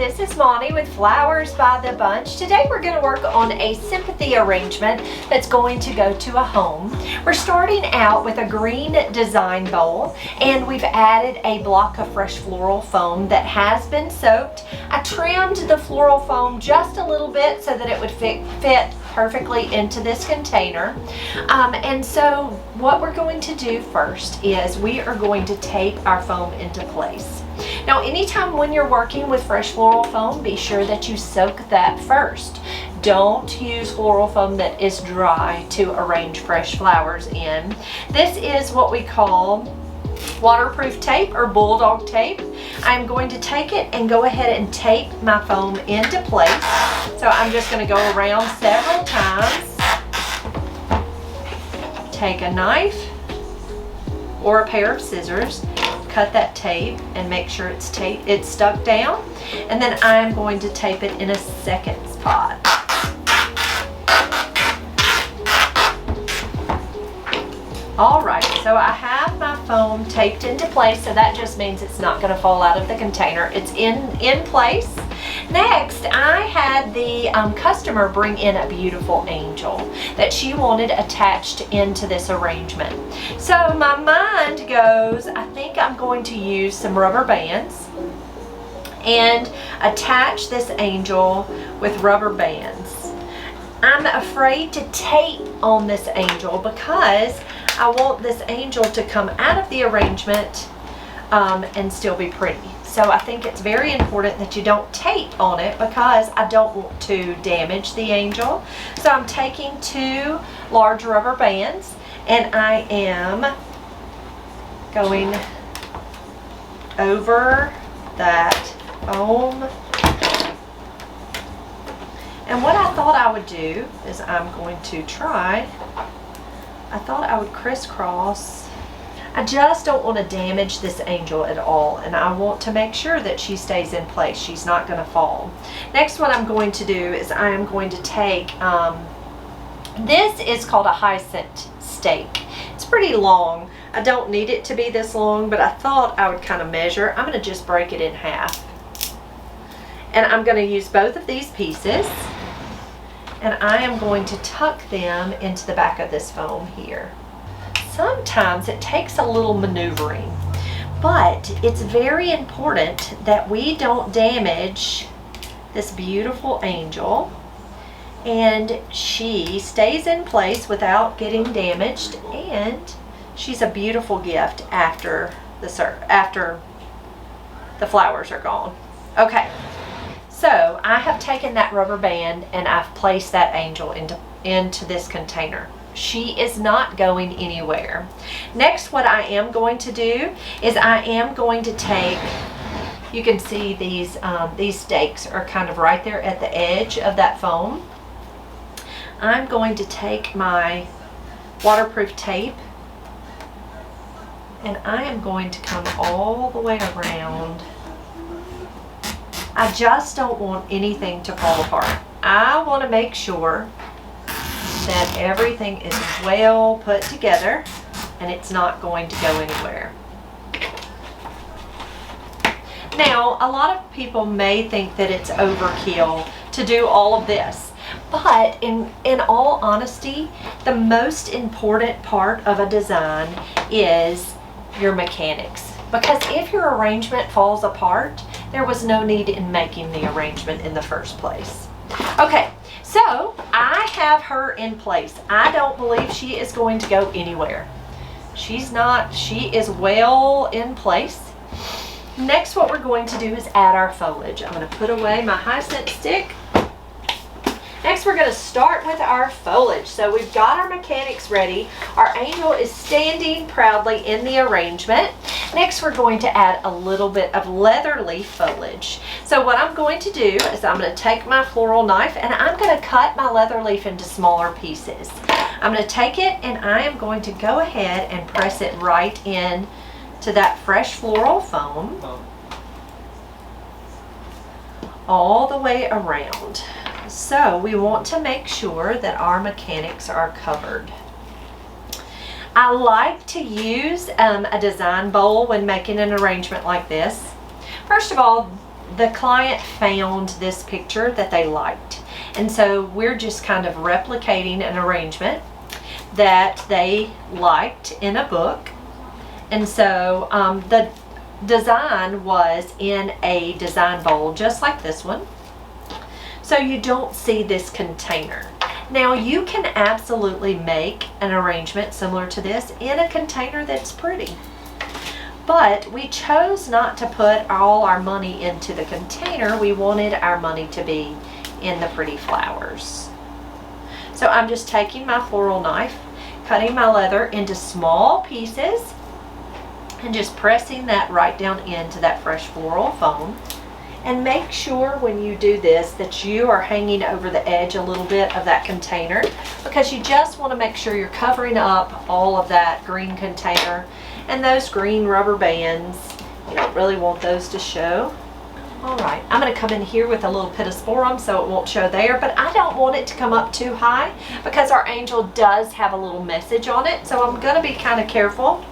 this is Monty with Flowers by the Bunch. Today we're going to work on a sympathy arrangement that's going to go to a home. We're starting out with a green design bowl, and we've added a block of fresh floral foam that has been soaked. I trimmed the floral foam just a little bit so that it would fit perfectly into this container. And so what we're going to do first is we are going to tape our foam into place. Now, anytime when you're working with fresh floral foam, be sure that you soak that first. Don't use floral foam that is dry to arrange fresh flowers in. This is what we call waterproof tape or bulldog tape. I'm going to take it and go ahead and tape my foam into place. So I'm just going to go around several times. Take a knife or a pair of scissors, cut that tape and make sure it's stuck down, and then I'm going to tape it in a second spot. Alright, so I have my foam taped into place, so that just means it's not going to fall out of the container. It's in place. Next, I had the customer bring in a beautiful angel that she wanted attached into this arrangement. So my mind goes, I think I'm going to use some rubber bands and attach this angel with rubber bands. I'm afraid to tape on this angel because I want this angel to come out of the arrangement and still be pretty. So I think it's very important that you don't tape on it because I don't want to damage the angel. So I'm taking 2 large rubber bands and I am going over that foam. And what I thought I would do is I thought I would crisscross. I just don't want to damage this angel at all, and I want to make sure that she stays in place. She's not going to fall. Next, what I'm going to do is I am going to take, this is called a hyacinth stake. It's pretty long. I don't need it to be this long, but I thought I would kind of measure. I'm going to just break it in half. And I'm going to use both of these pieces, and I am going to tuck them into the back of this foam here. Sometimes it takes a little maneuvering, but it's very important that we don't damage this beautiful angel and she stays in place without getting damaged, and she's a beautiful gift after the flowers are gone. Okay, so I have taken that rubber band and I've placed that angel into this container. She is not going anywhere. Next, what I am going to do is I am going to take, you can see these stakes are kind of right there at the edge of that foam. I'm going to take my waterproof tape and I am going to come all the way around. I just don't want anything to fall apart. I want to make sure that everything is well put together and it's not going to go anywhere. Now, a lot of people may think that it's overkill to do all of this, but in all honesty, the most important part of a design is your mechanics. Because if your arrangement falls apart, there was no need in making the arrangement in the first place. Okay, so I have her in place. I don't believe she is going to go anywhere. She's not. She is well in place. Next, what we're going to do is add our foliage. I'm going to put away my hyacinth stick. Next, we're going to start with our foliage. So we've got our mechanics ready. Our angel is standing proudly in the arrangement. Next, we're going to add a little bit of leather leaf foliage. So what I'm going to do is I'm going to take my floral knife and I'm going to cut my leather leaf into smaller pieces. I'm going to take it and I am going to go ahead and press it right in to that fresh floral foam all the way around. So we want to make sure that our mechanics are covered. I like to use a design bowl when making an arrangement like this. First of all, the client found this picture that they liked. And so we're just kind of replicating an arrangement that they liked in a book. And so the design was in a design bowl just like this one. So you don't see this container. Now you can absolutely make an arrangement similar to this in a container that's pretty. But we chose not to put all our money into the container. We wanted our money to be in the pretty flowers. So I'm just taking my floral knife, cutting my leather into small pieces, and just pressing that right down into that fresh floral foam. And make sure when you do this that you are hanging over the edge a little bit of that container, because you just want to make sure you're covering up all of that green container and those green rubber bands. You don't really want those to show. All right, I'm going to come in here with a little pittosporum so it won't show there, but I don't want it to come up too high because our angel does have a little message on it. So I'm going to be kind of careful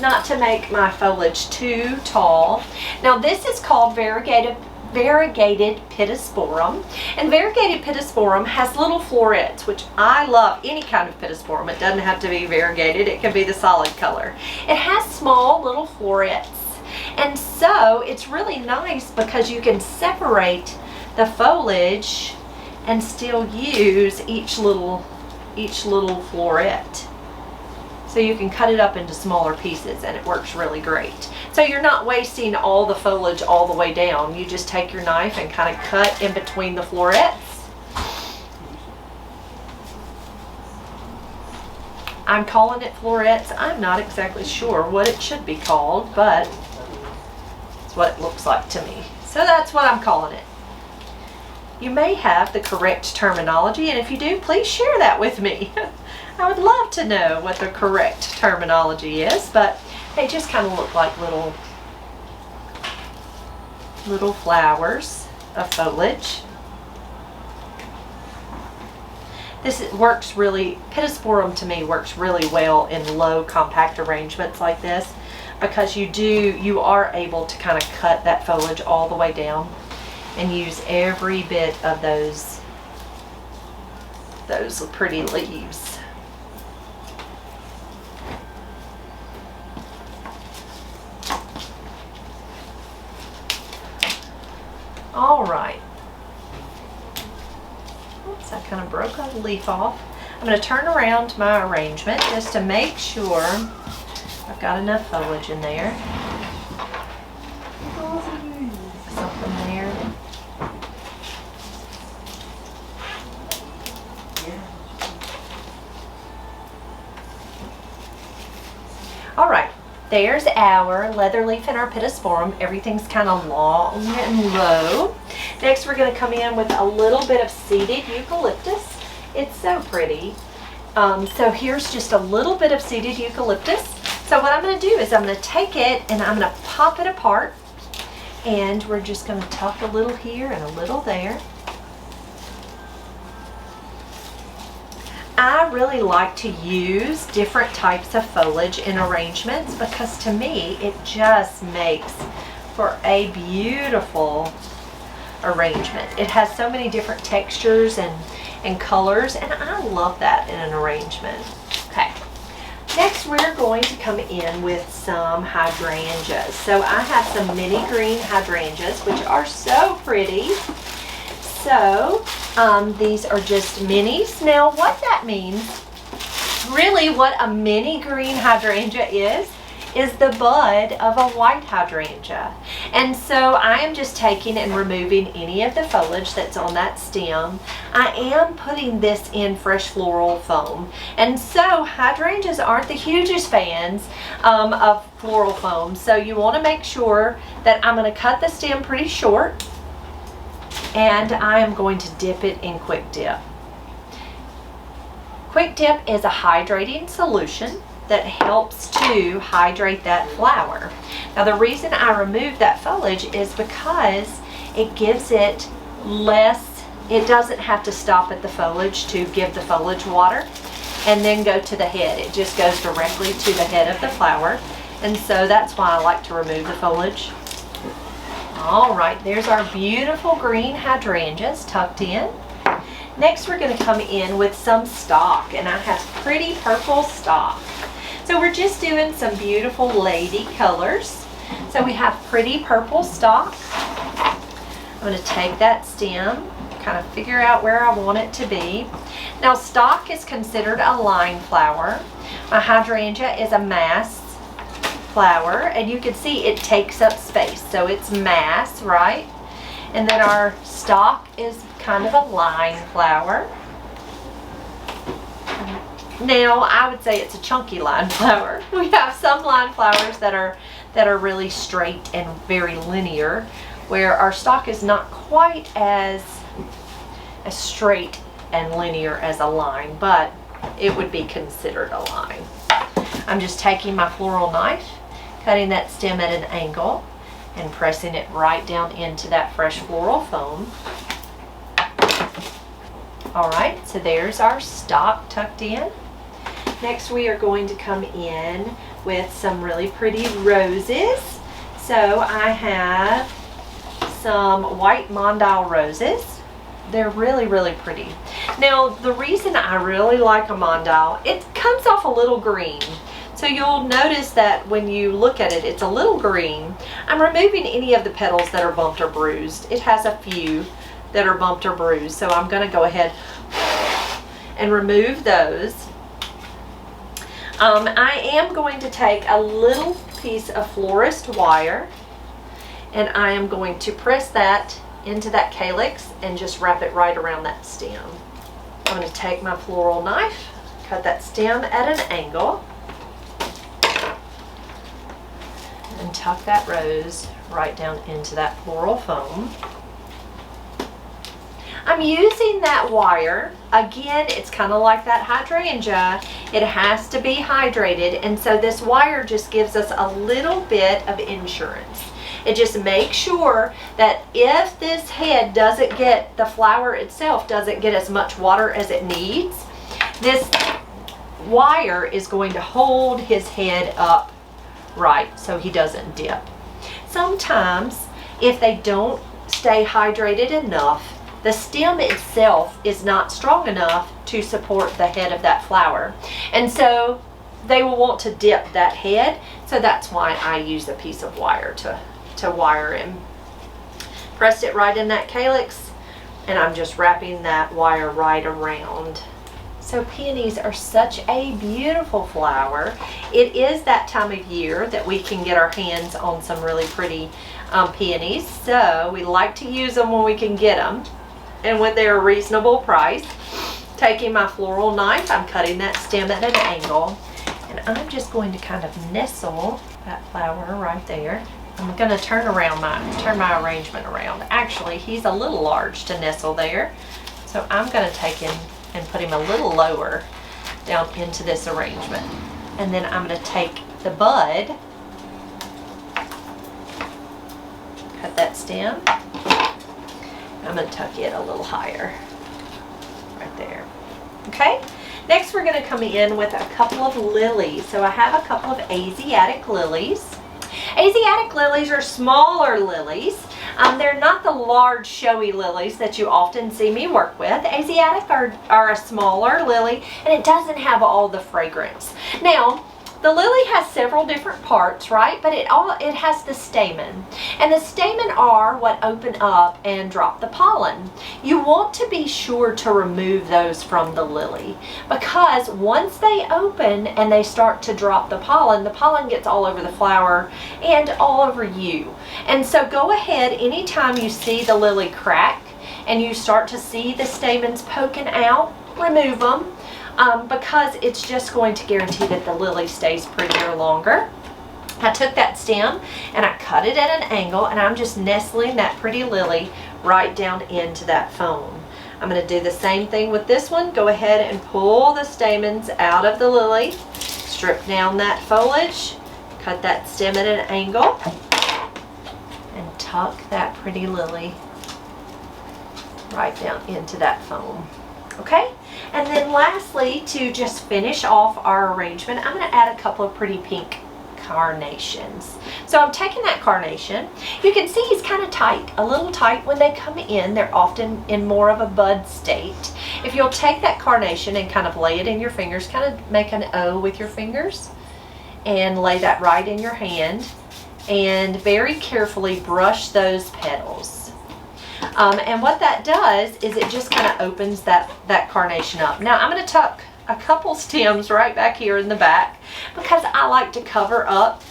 not to make my foliage too tall. Now this is called variegated pittosporum, and variegated pittosporum has little florets, which I love. Any kind of pittosporum, it doesn't have to be variegated, it can be the solid color. It has small little florets, and so it's really nice because you can separate the foliage and still use each little floret. So you can cut it up into smaller pieces and it works really great. So you're not wasting all the foliage all the way down. You just take your knife and kind of cut in between the florets. I'm calling it florets. I'm not exactly sure what it should be called, but it's what it looks like to me. So that's what I'm calling it. You may have the correct terminology, and if you do, please share that with me. I would love to know what the correct terminology is, but they just kind of look like little flowers of foliage. This works really, pittosporum to me works really well in low compact arrangements like this, because you are able to kind of cut that foliage all the way down and use every bit of those pretty leaves. All right. Oops, I kind of broke a leaf off. I'm going to turn around my arrangement just to make sure I've got enough foliage in there. Something there. All right. There's our leather leaf and our pittosporum. Everything's kind of long and low. Next, we're going to come in with a little bit of seeded eucalyptus. It's so pretty. So here's just a little bit of seeded eucalyptus. So what I'm going to do is I'm going to take it and I'm going to pop it apart. And we're just going to tuck a little here and a little there. I really like to use different types of foliage in arrangements because to me it just makes for a beautiful arrangement. It has so many different textures and colors, and I love that in an arrangement. Okay, next we're going to come in with some hydrangeas. So I have some mini green hydrangeas, which are so pretty. So these are just minis. Now what that means, really what a mini green hydrangea is the bud of a white hydrangea. And so I am just taking and removing any of the foliage that's on that stem. I am putting this in fresh floral foam. And so hydrangeas aren't the hugest fans of floral foam. So you want to make sure that I'm going to cut the stem pretty short. And I am going to dip it in Quick Dip. Quick Dip is a hydrating solution that helps to hydrate that flower. Now the reason I removed that foliage is because it gives it less, it doesn't have to stop at the foliage to give the foliage water and then go to the head. It just goes directly to the head of the flower. And so that's why I like to remove the foliage. All right, there's our beautiful green hydrangeas tucked in. Next, we're going to come in with some stock, and I have pretty purple stock. So we're just doing some beautiful lady colors. So we have pretty purple stock. I'm going to take that stem, kind of figure out where I want it to be. Now, stock is considered a line flower. My hydrangea is a mass flower, and you can see it takes up space, so it's mass, right? And then our stock is kind of a line flower. Now, I would say it's a chunky line flower. We have some line flowers that are really straight and very linear, where our stock is not quite as straight and linear as a line, but it would be considered a line. I'm just taking my floral knife, cutting that stem at an angle, and pressing it right down into that fresh floral foam. All right, so there's our stock tucked in. Next, we are going to come in with some really pretty roses. So I have some white mondile roses. They're really, really pretty. Now, the reason I really like a mondile, it comes off a little green. So you'll notice that when you look at it, it's a little green. I'm removing any of the petals that are bumped or bruised. It has a few that are bumped or bruised. So I'm gonna go ahead and remove those. I am going to take a little piece of florist wire, and I am going to press that into that calyx and just wrap it right around that stem. I'm going to take my floral knife, cut that stem at an angle, and tuck that rose right down into that floral foam. I'm using that wire. Again, it's kind of like that hydrangea. It has to be hydrated, and so this wire just gives us a little bit of insurance. It just makes sure that if this head doesn't get, the flower itself doesn't get as much water as it needs, this wire is going to hold his head up right so he doesn't dip. Sometimes, if they don't stay hydrated enough, the stem itself is not strong enough to support the head of that flower. And so they will want to dip that head. So that's why I use a piece of wire to wire him. Pressed it right in that calyx, and I'm just wrapping that wire right around. So peonies are such a beautiful flower. It is that time of year that we can get our hands on some really pretty peonies. So we like to use them when we can get them, and when they're a reasonable price. Taking my floral knife, I'm cutting that stem at an angle, and I'm just going to kind of nestle that flower right there. I'm going to turn my arrangement around. Actually, he's a little large to nestle there, so I'm going to take him and put him a little lower down into this arrangement. And then I'm going to take the bud, cut that stem, I'm going to tuck it a little higher, right there. Okay, next we're going to come in with a couple of lilies. So I have a couple of Asiatic lilies. Asiatic lilies are smaller lilies. They're not the large showy lilies that you often see me work with. Asiatic are a smaller lily, and it doesn't have all the fragrance. Now, the lily has several different parts, right? But it has the stamen. And the stamen are what open up and drop the pollen. You want to be sure to remove those from the lily, because once they open and they start to drop the pollen gets all over the flower and all over you. And so go ahead, anytime you see the lily crack and you start to see the stamens poking out, remove them. Because it's just going to guarantee that the lily stays prettier longer. I took that stem and I cut it at an angle, and I'm just nestling that pretty lily right down into that foam. I'm going to do the same thing with this one. Go ahead and pull the stamens out of the lily, strip down that foliage, cut that stem at an angle, and tuck that pretty lily right down into that foam. Okay, and then lastly, to just finish off our arrangement, I'm going to add a couple of pretty pink carnations. So I'm taking that carnation. You can see he's kind of tight, a little tight when they come in. They're often in more of a bud state. If you'll take that carnation and kind of lay it in your fingers, kind of make an O with your fingers, and lay that right in your hand, and very carefully brush those petals. And what that does is it just kind of opens that carnation up. Now I'm going to tuck a couple stems right back here in the back because I like to cover up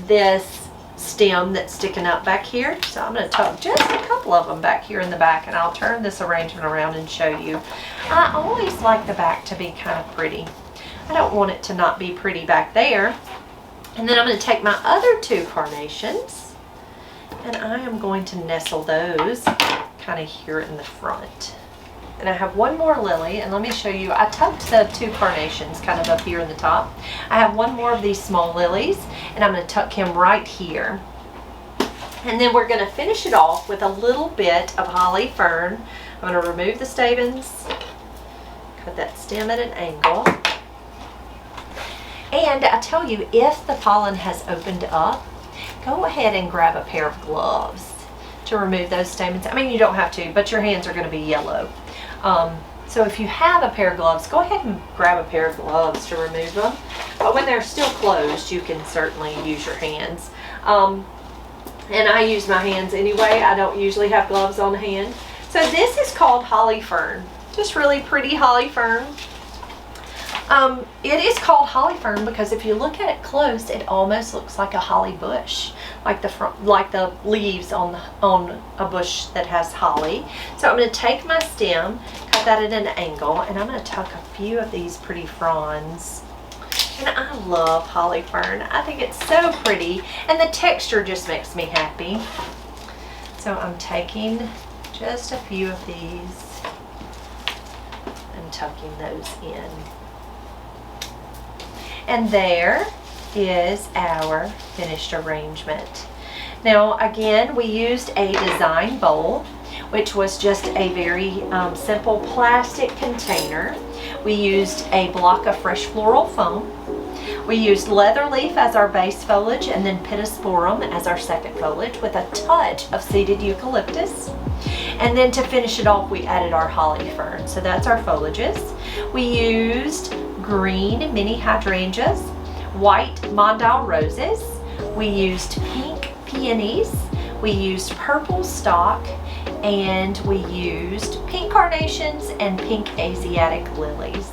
this stem that's sticking up back here. So I'm going to tuck just a couple of them back here in the back, and I'll turn this arrangement around and show you. I always like the back to be kind of pretty. I don't want it to not be pretty back there. And then I'm going to take my other two carnations, and I am going to nestle those kind of here in the front. And I have one more lily, and let me show you. I tucked the two carnations kind of up here in the top. I have one more of these small lilies, and I'm going to tuck him right here. And then we're going to finish it off with a little bit of holly fern. I'm going to remove the stamens, cut that stem at an angle. And I tell you, if the pollen has opened up, go ahead and grab a pair of gloves to remove those stamens. I mean, you don't have to, but your hands are going to be yellow. So if you have a pair of gloves, go ahead and grab a pair of gloves to remove them. But when they're still closed, you can certainly use your hands. And I use my hands anyway. I don't usually have gloves on hand. So this is called holly fern. Just really pretty holly fern. It is called holly fern because if you look at it close, it almost looks like a holly bush, like the leaves on a bush that has holly. So I'm going to take my stem, cut that at an angle, and I'm going to tuck a few of these pretty fronds. And I love holly fern. I think it's so pretty, and the texture just makes me happy. So I'm taking just a few of these and tucking those in. And there is our finished arrangement. Now again, we used a design bowl, which was just a very simple plastic container. We used a block of fresh floral foam. We used leather leaf as our base foliage, and then pittosporum as our second foliage with a touch of seeded eucalyptus. And then to finish it off, we added our holly fern. So that's our foliages. We used green mini hydrangeas, white mondale roses. We used pink peonies. We used purple stock, and we used pink carnations and pink Asiatic lilies.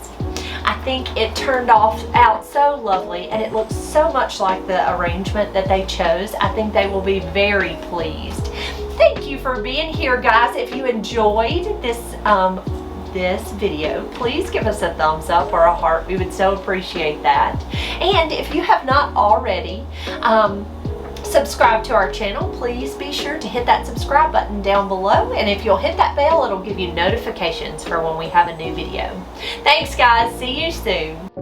I think it turned out so lovely, and it looks so much like the arrangement that they chose. I think they will be very pleased. Thank you for being here, guys. If you enjoyed this video, please give us a thumbs up or a heart. We would so appreciate that. And if you have not already subscribed to our channel, please be sure to hit that subscribe button down below, and if you'll hit that bell, it'll give you notifications for when we have a new video. Thanks guys, see you soon.